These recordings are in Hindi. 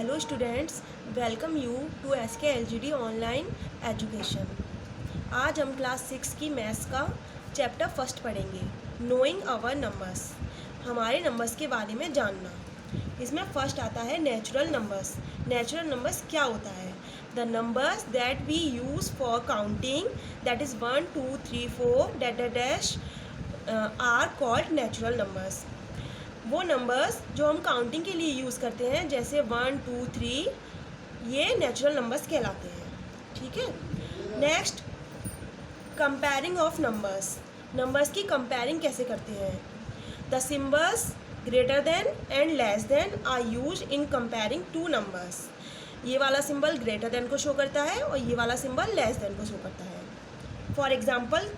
Hello students, welcome you to SKLGD online education. आज हम क्लास 6 की मैथ्स का चैप्टर फर्स्ट पढ़ेंगे, नोइंग आवर नंबर्स, हमारे नंबर्स के बारे में जानना। इसमें फर्स्ट आता है नेचुरल नंबर्स। नेचुरल नंबर्स क्या होता है? The numbers that we use for counting, that is 1 2 3 4 dot dash are called natural numbers. वो नंबर्स जो हम काउंटिंग के लिए यूज़ करते हैं, जैसे 1 2 3, ये नेचुरल नंबर्स कहलाते हैं। ठीक है। Next, comparing of numbers. Numbers की कंपेयरिंग कैसे करते हैं? The symbols greater than and less than are use in comparing two numbers. ये वाला सिंबल ग्रेटर देन को शो करता है और ये वाला सिंबल लेस देन को शो करता है। For example,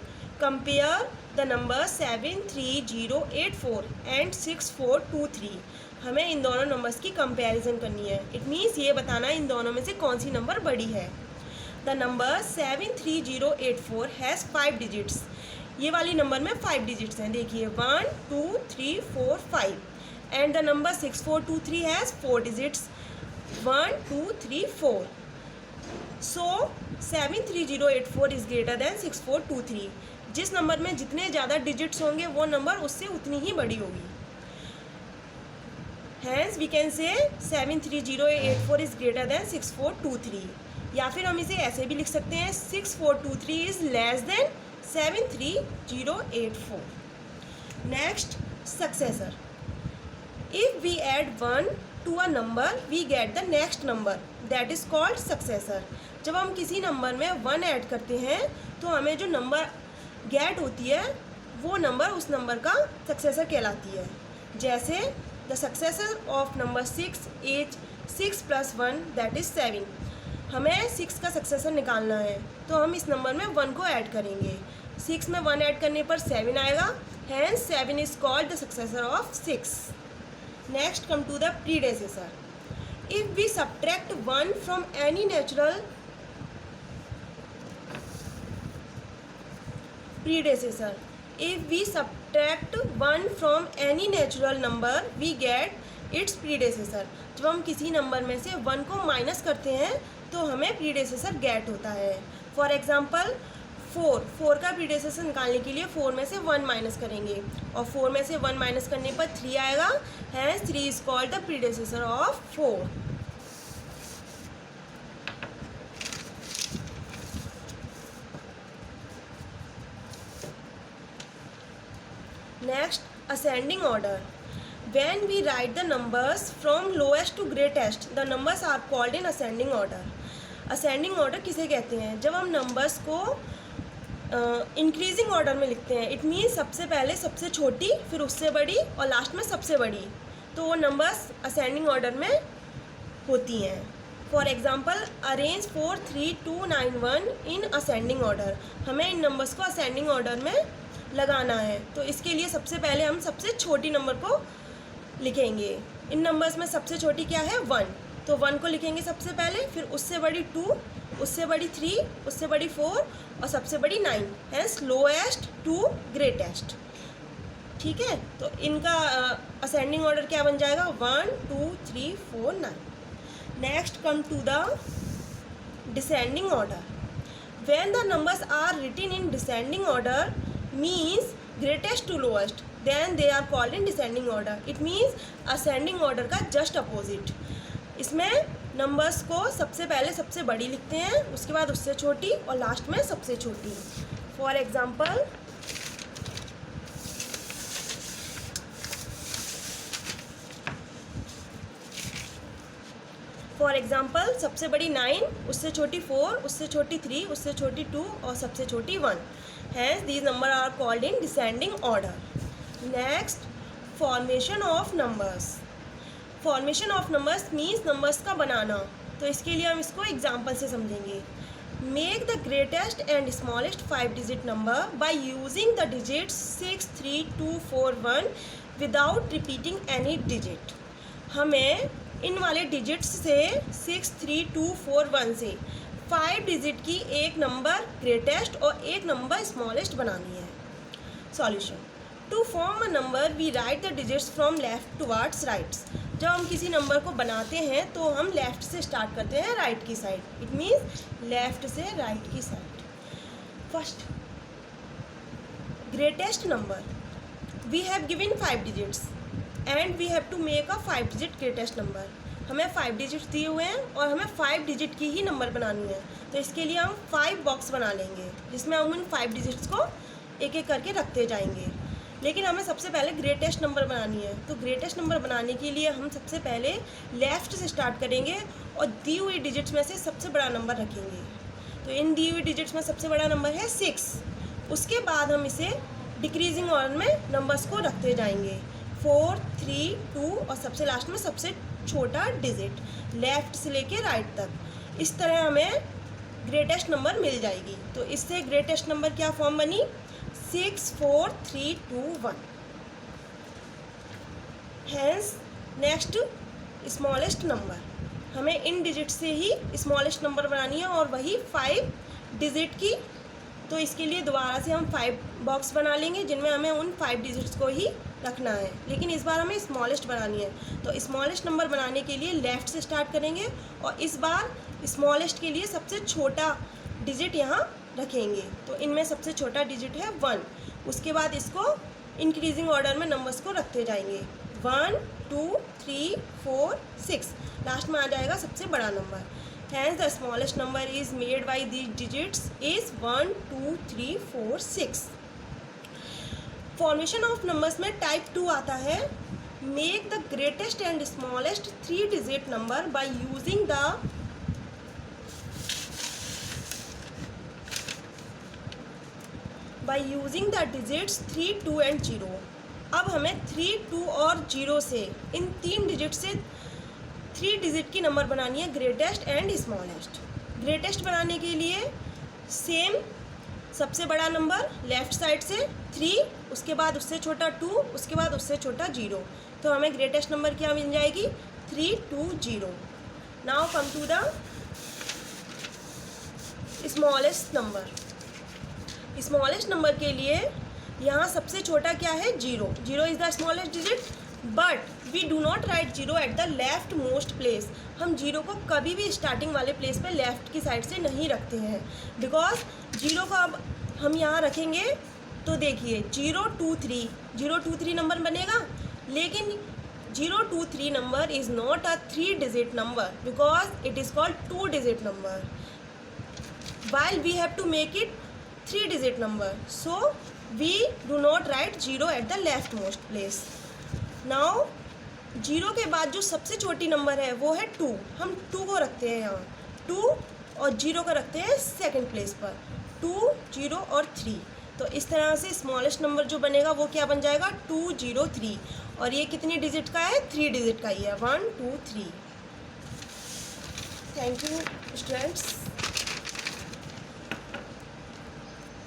compare the number 73084 and 6423। हमें इन दोनों नंबर्स की कंपैरिजन करनी है। इट मीन्स ये बताना इन दोनों में से कौन सी नंबर बड़ी है। The number 73084 has 5 digits. ये वाली नंबर में 5 डिजिट्स हैं, देखिए 1 2 3 4 5। And the number 6423 has 4 digits, 1 2 3 4। So 73084 is greater than 6423। जिस नंबर में जितने ज़्यादा डिजिट्स होंगे वो नंबर उससे उतनी ही बड़ी होगी। Hence we can say 73084 is greater than 6423। या फिर हम इसे ऐसे भी लिख सकते हैं 6423 is less than 73084। Next, successor. If we add 1 to a number we get the next number, that is called successor. जब हम किसी नंबर में 1 ऐड करते हैं तो हमें जो नंबर गेट होती है वो नंबर उस नंबर का सक्सेसर कहलाती है। जैसे the successor of number 6 is 6 + 1 that is 7। हमें 6 का सक्सेसर निकालना है तो हम इस नंबर में 1 को ऐड करेंगे। 6 में 1 ऐड करने पर 7 आएगा, hence 7 is called the successor of 6। Next, come to the predecessor. If we subtract 1 from any natural predecessor, if we subtract 1 from any natural number we get its predecessor। जब हम किसी नंबर में से 1 को माइनस करते हैं तो हमें predecessor गेट होता है। फॉर एग्जाम्पल 4 का predecessor निकालने के लिए 4 में से 1 माइनस करेंगे और 4 में से 1 माइनस करने पर 3 आएगा, hence 3 is called the predecessor of 4। Next, ascending order. When we write the numbers from lowest to greatest, the numbers are called in ascending order. Ascending order किसे कहते हैं? जब हम numbers को इंक्रीजिंग ऑर्डर में लिखते हैं, इट मीन्स सबसे पहले सबसे छोटी, फिर उससे बड़ी और लास्ट में सबसे बड़ी, तो वो नंबर्स असेंडिंग ऑर्डर में होती हैं। For example, arrange 4 3 2 9 1 in ascending order. हमें इन नंबर्स को असेंडिंग ऑर्डर में लगाना है तो इसके लिए सबसे पहले हम सबसे छोटी नंबर को लिखेंगे। इन नंबर्स में सबसे छोटी क्या है? 1, तो 1 को लिखेंगे सबसे पहले, फिर उससे बड़ी 2, उससे बड़ी 3, उससे बड़ी 4 और सबसे बड़ी 9, हैंस लोएस्ट टू ग्रेटेस्ट। ठीक है, तो इनका असेंडिंग ऑर्डर क्या बन जाएगा? 1 2 3 4 9। Next, come to the descending order. When the numbers are written in descending order means greatest to lowest, then they are called in descending order. It means ascending order का just opposite। इसमें नंबर्स को सबसे पहले सबसे बड़ी लिखते हैं, उसके बाद उससे छोटी और लास्ट में सबसे छोटी। फॉर एग्जाम्पल सबसे बड़ी 9, उससे छोटी 4, उससे छोटी 3, उससे छोटी 2 और सबसे छोटी 1। Hence these numbers are called in descending order. Next, formation of numbers. Formation of numbers means numbers का बनाना। तो इसके लिए हम इसको एग्जाम्पल से समझेंगे। Make the greatest and smallest 5-digit number by using the digits 6 3 2 4 1 without repeating any digit। हमें इन वाले डिजिट्स से 6 3 2 4 1 से 5 डिजिट की एक नंबर ग्रेटेस्ट और एक नंबर स्मॉलेस्ट बनानी है। Solution: to form a number we write the digits from left towards rights. जब हम किसी नंबर को बनाते हैं तो हम लेफ़्ट से स्टार्ट करते हैं राइट की साइड, इट मीन्स लेफ़्ट से राइट की side. First, greatest number, we have given 5 digits and we have to make a 5 digit greatest number. हमें 5 डिजिट्स दिए हुए हैं और हमें 5 डिजिट की ही नंबर बनानी है, तो इसके लिए हम 5 बॉक्स बना लेंगे जिसमें हम उन 5 डिजिट्स को एक एक करके रखते जाएंगे। लेकिन हमें सबसे पहले ग्रेटेस्ट नंबर बनानी है, तो ग्रेटेस्ट नंबर बनाने के लिए हम सबसे पहले लेफ़्ट से स्टार्ट करेंगे और दी हुई डिजिट्स में से सबसे बड़ा नंबर रखेंगे। तो इन दी हुई डिजिट्स में सबसे बड़ा नंबर है 6। उसके बाद हम इसे डिक्रीजिंग ऑर्डर में नंबर्स को रखते जाएंगे, 4, 3, 2 और सबसे लास्ट में सबसे छोटा डिजिट लेफ़्ट से लेके राइट तक। इस तरह हमें ग्रेटेस्ट नंबर मिल जाएगी। तो इससे ग्रेटेस्ट नंबर क्या फॉर्म बनी, 6, 4, 3, 2, 1। हैंस नेक्स्ट स्मॉलेस्ट नंबर, हमें इन डिजिट से ही स्मॉलेस्ट नंबर बनानी है और वही 5 डिजिट की। तो इसके लिए दोबारा से हम 5 बॉक्स बना लेंगे जिनमें हमें उन 5 डिजिट्स को ही रखना है, लेकिन इस बार हमें स्मॉलेस्ट बनानी है। तो स्मॉलेस्ट नंबर बनाने के लिए लेफ़्ट से स्टार्ट करेंगे और इस बार स्मॉलेस्ट के लिए सबसे छोटा डिजिट यहाँ रखेंगे। तो इनमें सबसे छोटा डिजिट है 1। उसके बाद इसको इंक्रीजिंग ऑर्डर में नंबर्स को रखते जाएंगे, 1, 2, 3, 4, 6, लास्ट में आ जाएगा सबसे बड़ा number. Hence the smallest number is made by these digits is 1, 2, 3, 4, 6। Formation of numbers में टाइप 2 आता है, make the greatest and smallest 3 digit number by using the digits 3, 2 and 0। अब हमें 3, 2 और 0 से, इन 3 डिजिट से 3 डिजिट की नंबर बनानी है, ग्रेटेस्ट एंड स्मॉलेस्ट। ग्रेटेस्ट बनाने के लिए सेम सबसे बड़ा नंबर लेफ़्ट साइड से 3, उसके बाद उससे छोटा 2, उसके बाद उससे छोटा 0। तो हमें ग्रेटेस्ट नंबर क्या मिल जाएगी, 3, 2, 0। Now come to the smallest number. Smallest number के लिए यहाँ सबसे छोटा क्या है, 0। 0 is the smallest digit, but we do not write 0 at the left most place. हम 0 को कभी भी स्टार्टिंग वाले प्लेस पे लेफ़्ट की साइड से नहीं रखते हैं, बिकॉज 0 को अब हम यहाँ रखेंगे तो देखिए 0, 2, 3, 0, 2, 3 नंबर बनेगा, लेकिन 0, 2, 3 number is not a 3 digit number because it is called 2 digit number, while we have to make it 3 digit number, so we do not write 0 at the leftmost place. Now 0 के बाद जो सबसे छोटी नंबर है वो है 2। हम 2 को रखते हैं यहाँ, 2 और 0 को रखते हैं सेकंड प्लेस पर, 2, 0 और 3। तो इस तरह से स्मॉलेस्ट नंबर जो बनेगा वो क्या बन जाएगा, 2, 0, 3। और ये कितनी डिजिट का है, 3 डिजिट का ही है, 1, 2, 3। Thank you students.